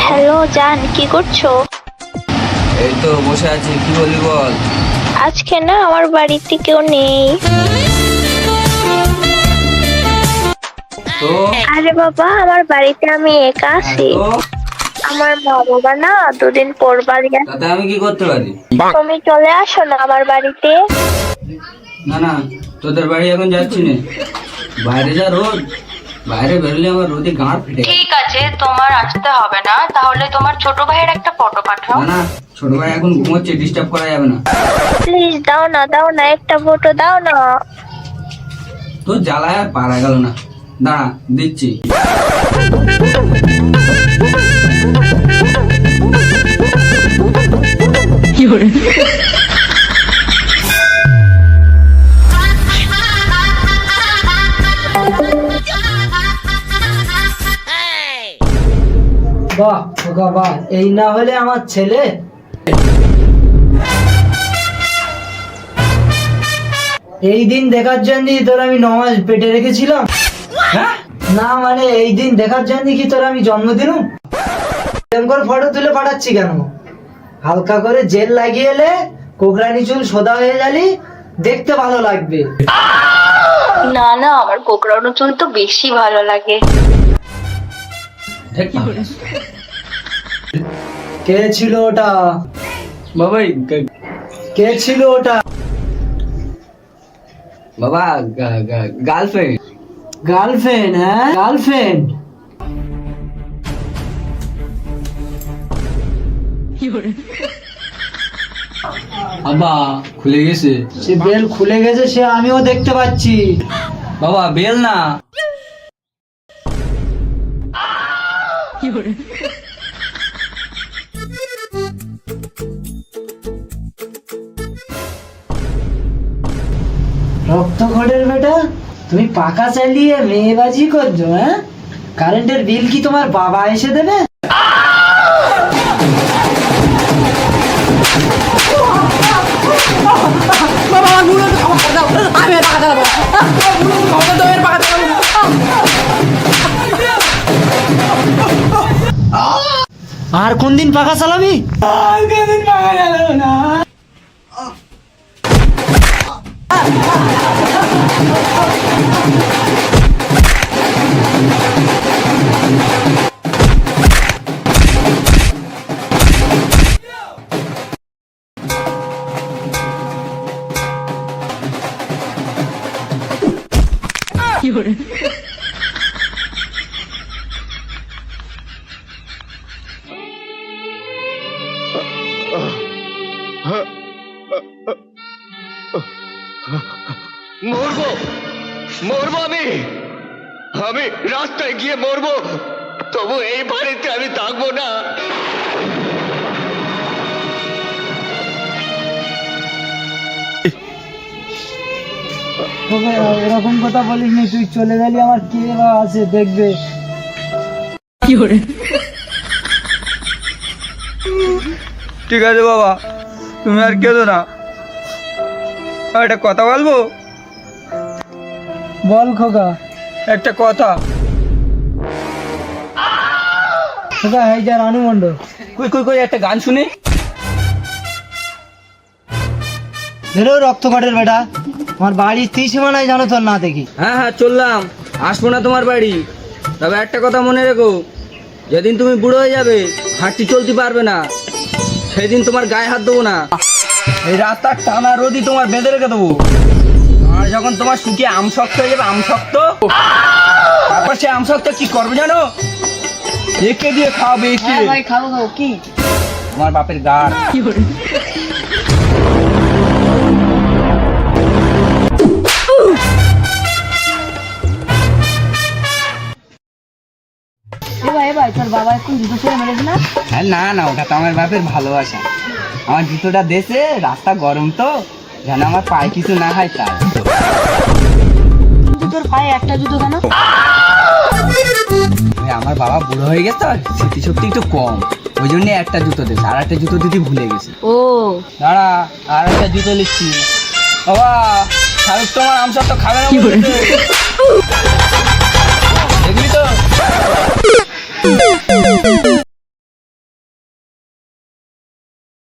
Hello জান, কি করছো? এই তো বসে আছি, কি বলি বল। আজকে না আমার বাড়িতে কেউ নেই। তো আরে বাবা, আমার বাড়িতে আমি একা আছি। তো আমার মা বাবা না দুদিন পর বাড়ি আসবে। তাতে আমি কি করতে পারি? তুমি চলে আসো না আমার বাড়িতে। না না, তোদের বাড়ি এখন যাচ্ছি না, বাইরে যা রোদ, বাইরে বেরোলে আমার রোদে গাঁট ফেটে গেছে। ঠিক আছে, তোমার আসতে হবে না, তাহলে তোমার ছোট ভাইয়ের একটা ফটো পাঠাও। না না, ছোট ভাই এখন ঘুমোচ্ছে, ডিস্টার্ব করা যাবে না। প্লিজ দাও না, একটা ফটো দাও না। তোর জ্বালায় আর পারা গেল না, দাঁড়া দিচ্ছি। বাহ খোকা বাহ, এই না হলে আমার ছেলে। এই দিন দেখার জন্য তোর আমি 9 মাস পেটে রেখেছিলাম। না মানে এই দিন দেখার জন্য কি তোর আমি জন্ম দিলুম? এরকম করে ফটো তুলে পাঠাচ্ছি কেন? হালকা করে জেল লাগিয়ে এলে কোকড়ানি চুল সোদা হয়ে যালি, দেখতে ভালো লাগবে। না না, আমার কোকড়ানো চুল তো বেশি ভালো লাগে। কে ছিল ওটা? বাবা কে ছিল ওটা? বাবা গার্লফ্রেন্ড। গার্লফ্রেন্ড? হ্যাঁ গার্লফ্রেন্ড। বাবা খুলে গেছে। সে বেল খুলে গেছে, সে আমিও দেখতে পাচ্ছি। বাবা বেল না। রক্তখড়ের বেটা, তুমি পাকা চালিয়ে মেয়েবাজি করছো? হ্যাঁ, কারেন্টের বিল কি তোমার বাবা এসে দেবে? আর কোন দিন পাকা চালাবি? মরবো মরবো আমি রাস্তায় গিয়ে মরবো, তবু এই বাড়িতে আমি থাকবো না। এরকম কথা বলিস নি, তুই চলে গেলি, আমার কে বা আছে দেখবে। ঠিক আছে বাবা, তুমি আর কেঁদো না, একটা কথা বলবো। বল খোকা। একটা কথা। খোকা এই যা রানু মন্ডল। কই কই কই একটা গান শুনে। ধরো রক্তকটের বেটা, আমার বাড়ির ত্রিসীমানায় জানো তোর না দেখি। হ্যাঁ হ্যাঁ চললাম, আসবো না তোমার বাড়ি, তবে একটা কথা মনে রেখো, যেদিন তুমি বুড়ো হয়ে যাবে, হাঁটতে চলতে পারবে না, সেদিন তোমার গায়ে হাত দেবো না, এই রাস্তার টানা রোদই তোমার বেঁধে রেখে দেবো। আর যখন তোমার শুকিয়ে আমশক্ত হয়ে যাবে, আমশক্ত, তারপর সে আমশক্ত কি করবে জানো? একে দিয়ে খাওয়াবে, একে। ভাই খাবো কি? আমার বাপের গাড়। ভাই তোর বাবা এখন জুতো ছেড়ে মেরেছে না? হ্যাঁ না না, ওটা তো আমার বাপের ভালোবাসা। আমার জুতোটা দেশে, রাস্তা গরম তো, যেন আমার পায়ে কিছু না হয় তাই। কিন্তু তোর পায়ে একটা জুতো কেন? ওই আমার বাবা বুড়ো হয়ে গেছে তো, স্মৃতিশক্তি একটু কম, ওই জন্য একটা জুতো দিয়েছে, আর একটা জুতো দিতে ভুলে গেছে। ও দাঁড়া, আর একটা জুতো নিচ্ছি। বাবা, শাহরুখ তোমার আমসব তো খাবে না বলতেছে।